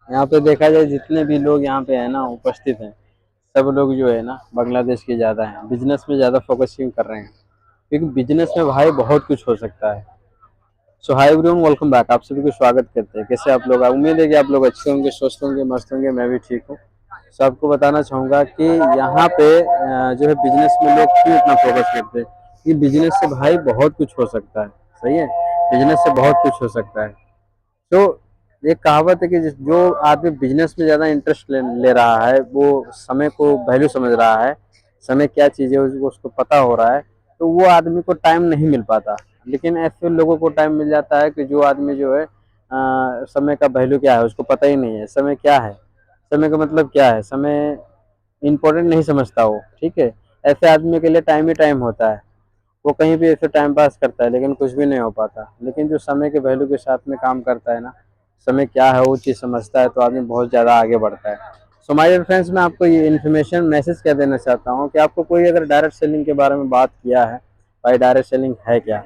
यहाँ पे देखा जाए जितने भी लोग यहाँ पे है ना उपस्थित हैं, सब लोग जो है ना बांग्लादेश के ज़्यादा हैं, बिजनेस में ज़्यादा फोकसिंग कर रहे हैं, क्योंकि बिजनेस में भाई बहुत कुछ हो सकता है। सो हाय एवरीवन, वेलकम बैक। आप सभी को स्वागत करते हैं। कैसे आप लोग? उम्मीद है कि आप लोग अच्छे होंगे, स्वस्थ होंगे, मस्त होंगे। मैं भी ठीक हूँ। सो आपको बताना चाहूँगा कि यहाँ पे जो है बिजनेस में लोग क्यों इतना फोकस करते हैं, कि बिजनेस से भाई बहुत कुछ हो सकता है। सही है, बिजनेस से बहुत कुछ हो सकता है। तो एक कहावत है कि जो आदमी बिजनेस में ज़्यादा इंटरेस्ट ले रहा है, वो समय को वैल्यू समझ रहा है, समय क्या चीज़ है उसको उसको पता हो रहा है, तो वो आदमी को टाइम नहीं मिल पाता। लेकिन ऐसे लोगों को टाइम मिल जाता है कि जो आदमी जो है समय का वैल्यू क्या है उसको पता ही नहीं है। समय क्या है, समय का मतलब क्या है, समय इम्पोर्टेंट नहीं समझता वो। ठीक है, ऐसे आदमी के लिए टाइम ही टाइम होता है। वो कहीं भी ऐसे टाइम पास करता है लेकिन कुछ भी नहीं हो पाता। लेकिन जो समय के वैल्यू के साथ में काम करता है ना, समय क्या है वो चीज़ समझता है, तो आदमी बहुत ज़्यादा आगे बढ़ता है। सो माय डियर फ्रेंड्स, मैं आपको ये इन्फॉर्मेशन मैसेज क्या देना चाहता हूँ कि आपको कोई अगर डायरेक्ट सेलिंग के बारे में बात किया है, भाई डायरेक्ट सेलिंग है क्या,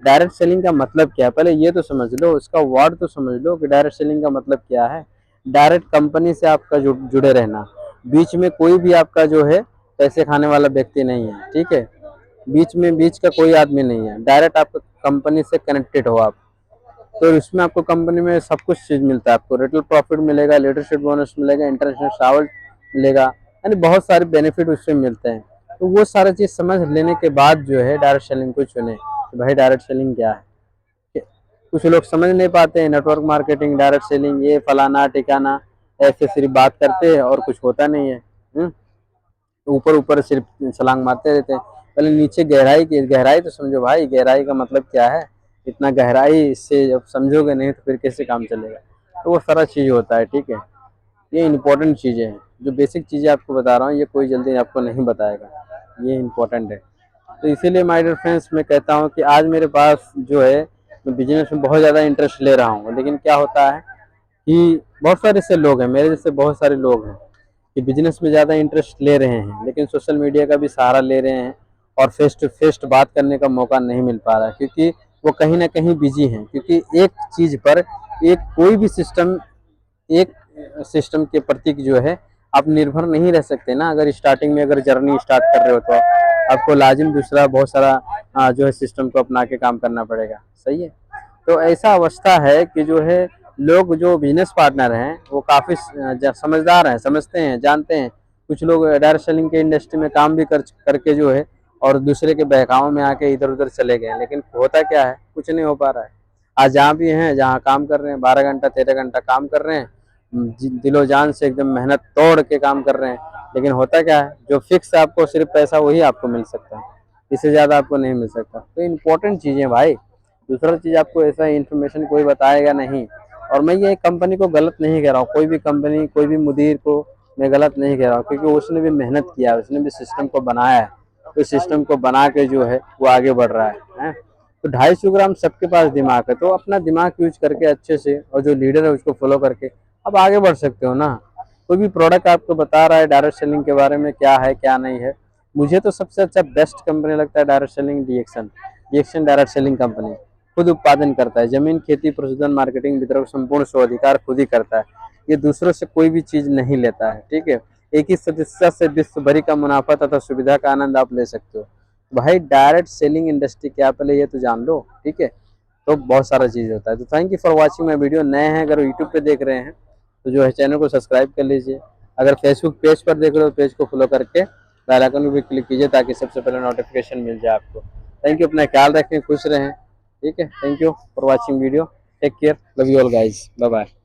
डायरेक्ट सेलिंग का मतलब क्या है, पहले ये तो समझ लो, उसका वर्ड तो समझ लो कि डायरेक्ट सेलिंग का मतलब क्या है। डायरेक्ट कंपनी से आपका जुड़े रहना, बीच में कोई भी आपका जो है पैसे खाने वाला व्यक्ति नहीं है। ठीक है, बीच का कोई आदमी नहीं है, डायरेक्ट आपको कंपनी से कनेक्टेड हो आप। तो इसमें आपको कंपनी में सब कुछ चीज़ मिलता है। आपको रिटेल प्रॉफिट मिलेगा, लीडरशिप बोनस मिलेगा, इंटरनेशनल ट्रैवल मिलेगा, यानी बहुत सारे बेनिफिट उससे मिलते हैं। तो वो सारा चीज़ समझ लेने के बाद जो है डायरेक्ट सेलिंग को चुने कि भाई डायरेक्ट सेलिंग क्या है। कुछ लोग समझ नहीं पाते हैं, नेटवर्क मार्केटिंग, डायरेक्ट सेलिंग, ये फलाना ठिकाना, ऐसे सिर्फ बात करते हैं और कुछ होता नहीं है। ऊपर ऊपर सिर्फ छलांग मारते रहते हैं। पहले नीचे गहराई की गहराई तो समझो भाई, गहराई का मतलब क्या है। इतना गहराई इससे जब समझोगे नहीं तो फिर कैसे काम चलेगा। तो वो सारा चीज़ होता है। ठीक है, ये इम्पोर्टेंट चीज़ें हैं, जो बेसिक चीज़ें आपको बता रहा हूँ ये कोई जल्दी आपको नहीं बताएगा, ये इम्पोर्टेंट है। तो इसीलिए माय डियर फ्रेंड्स, मैं कहता हूँ कि आज मेरे पास जो है, मैं बिजनेस में बहुत ज़्यादा इंटरेस्ट ले रहा हूँ। लेकिन क्या होता है कि बहुत सारे ऐसे लोग हैं, मेरे जैसे बहुत सारे लोग हैं कि बिजनेस में ज़्यादा इंटरेस्ट ले रहे हैं, लेकिन सोशल मीडिया का भी सहारा ले रहे हैं और फेस टू फेस बात करने का मौका नहीं मिल पा रहा है, क्योंकि वो कहीं ना कहीं बिजी हैं। क्योंकि एक चीज़ पर, एक कोई भी सिस्टम, एक सिस्टम के प्रति जो है आप निर्भर नहीं रह सकते ना। अगर स्टार्टिंग में अगर जर्नी स्टार्ट कर रहे हो तो आपको लाजिम दूसरा बहुत सारा जो है सिस्टम को अपना के काम करना पड़ेगा। सही है, तो ऐसा अवस्था है कि जो है लोग जो बिजनेस पार्टनर हैं वो काफ़ी समझदार हैं, समझते हैं, जानते हैं। कुछ लोग डायरेक्ट सेलिंग के इंडस्ट्री में काम भी करके जो है और दूसरे के बहकावे में आके इधर उधर चले गए, लेकिन होता क्या है, कुछ नहीं हो पा रहा है। आज जहाँ भी हैं, जहाँ काम कर रहे हैं, 12 घंटा 13 घंटा काम कर रहे हैं, दिलो जान से एकदम मेहनत तोड़ के काम कर रहे हैं, लेकिन होता क्या है, जो फिक्स है आपको सिर्फ पैसा वही आपको मिल सकता है, इससे ज़्यादा आपको नहीं मिल सकता। तो इम्पोर्टेंट चीज़ें भाई, दूसरा चीज़ आपको ऐसा इन्फॉर्मेशन कोई बताएगा नहीं। और मैं ये कंपनी को गलत नहीं कह रहा हूँ, कोई भी कंपनी, कोई भी मुदीर को मैं गलत नहीं कह रहा हूँ, क्योंकि उसने भी मेहनत किया है, उसने भी सिस्टम को बनाया है। तो सिस्टम को बना के जो है वो आगे बढ़ रहा है। तो 250 ग्राम सबके पास दिमाग है, तो अपना दिमाग यूज करके अच्छे से, और जो लीडर है उसको फॉलो करके आप आगे बढ़ सकते हो ना। कोई भी प्रोडक्ट आपको बता रहा है डायरेक्ट सेलिंग के बारे में क्या है क्या नहीं है, मुझे तो सबसे अच्छा बेस्ट कंपनी लगता है डायरेक्ट सेलिंग, डीएक्शन। डीएक्शन डायरेक्ट सेलिंग कंपनी खुद उत्पादन करता है, जमीन, खेती, पशुधन, मार्केटिंग, वितरण संपूर्ण स्वाधिकार खुद ही करता है। ये दूसरों से कोई भी चीज नहीं लेता है। ठीक है, एक ही सदस्य से विश्व भरी का मुनाफा तथा सुविधा का आनंद आप ले सकते हो। भाई डायरेक्ट सेलिंग इंडस्ट्री क्या, पहले ये तो जान लो। ठीक है, तो बहुत सारा चीज होता है। तो thank you for watching my video. नए हैं अगर यूट्यूब पे देख रहे हैं तो जो है चैनल को सब्सक्राइब कर लीजिए। अगर फेसबुक पेज पर देख रहे हो तो पेज को फॉलो करके बेल आइकन को भी क्लिक कीजिए, ताकि सबसे पहले नोटिफिकेशन मिल जाए आपको। थैंक यू, अपना ख्याल रखें, खुश रहें। ठीक है, thank you for watching video. Take care, love you all guys, bye bye.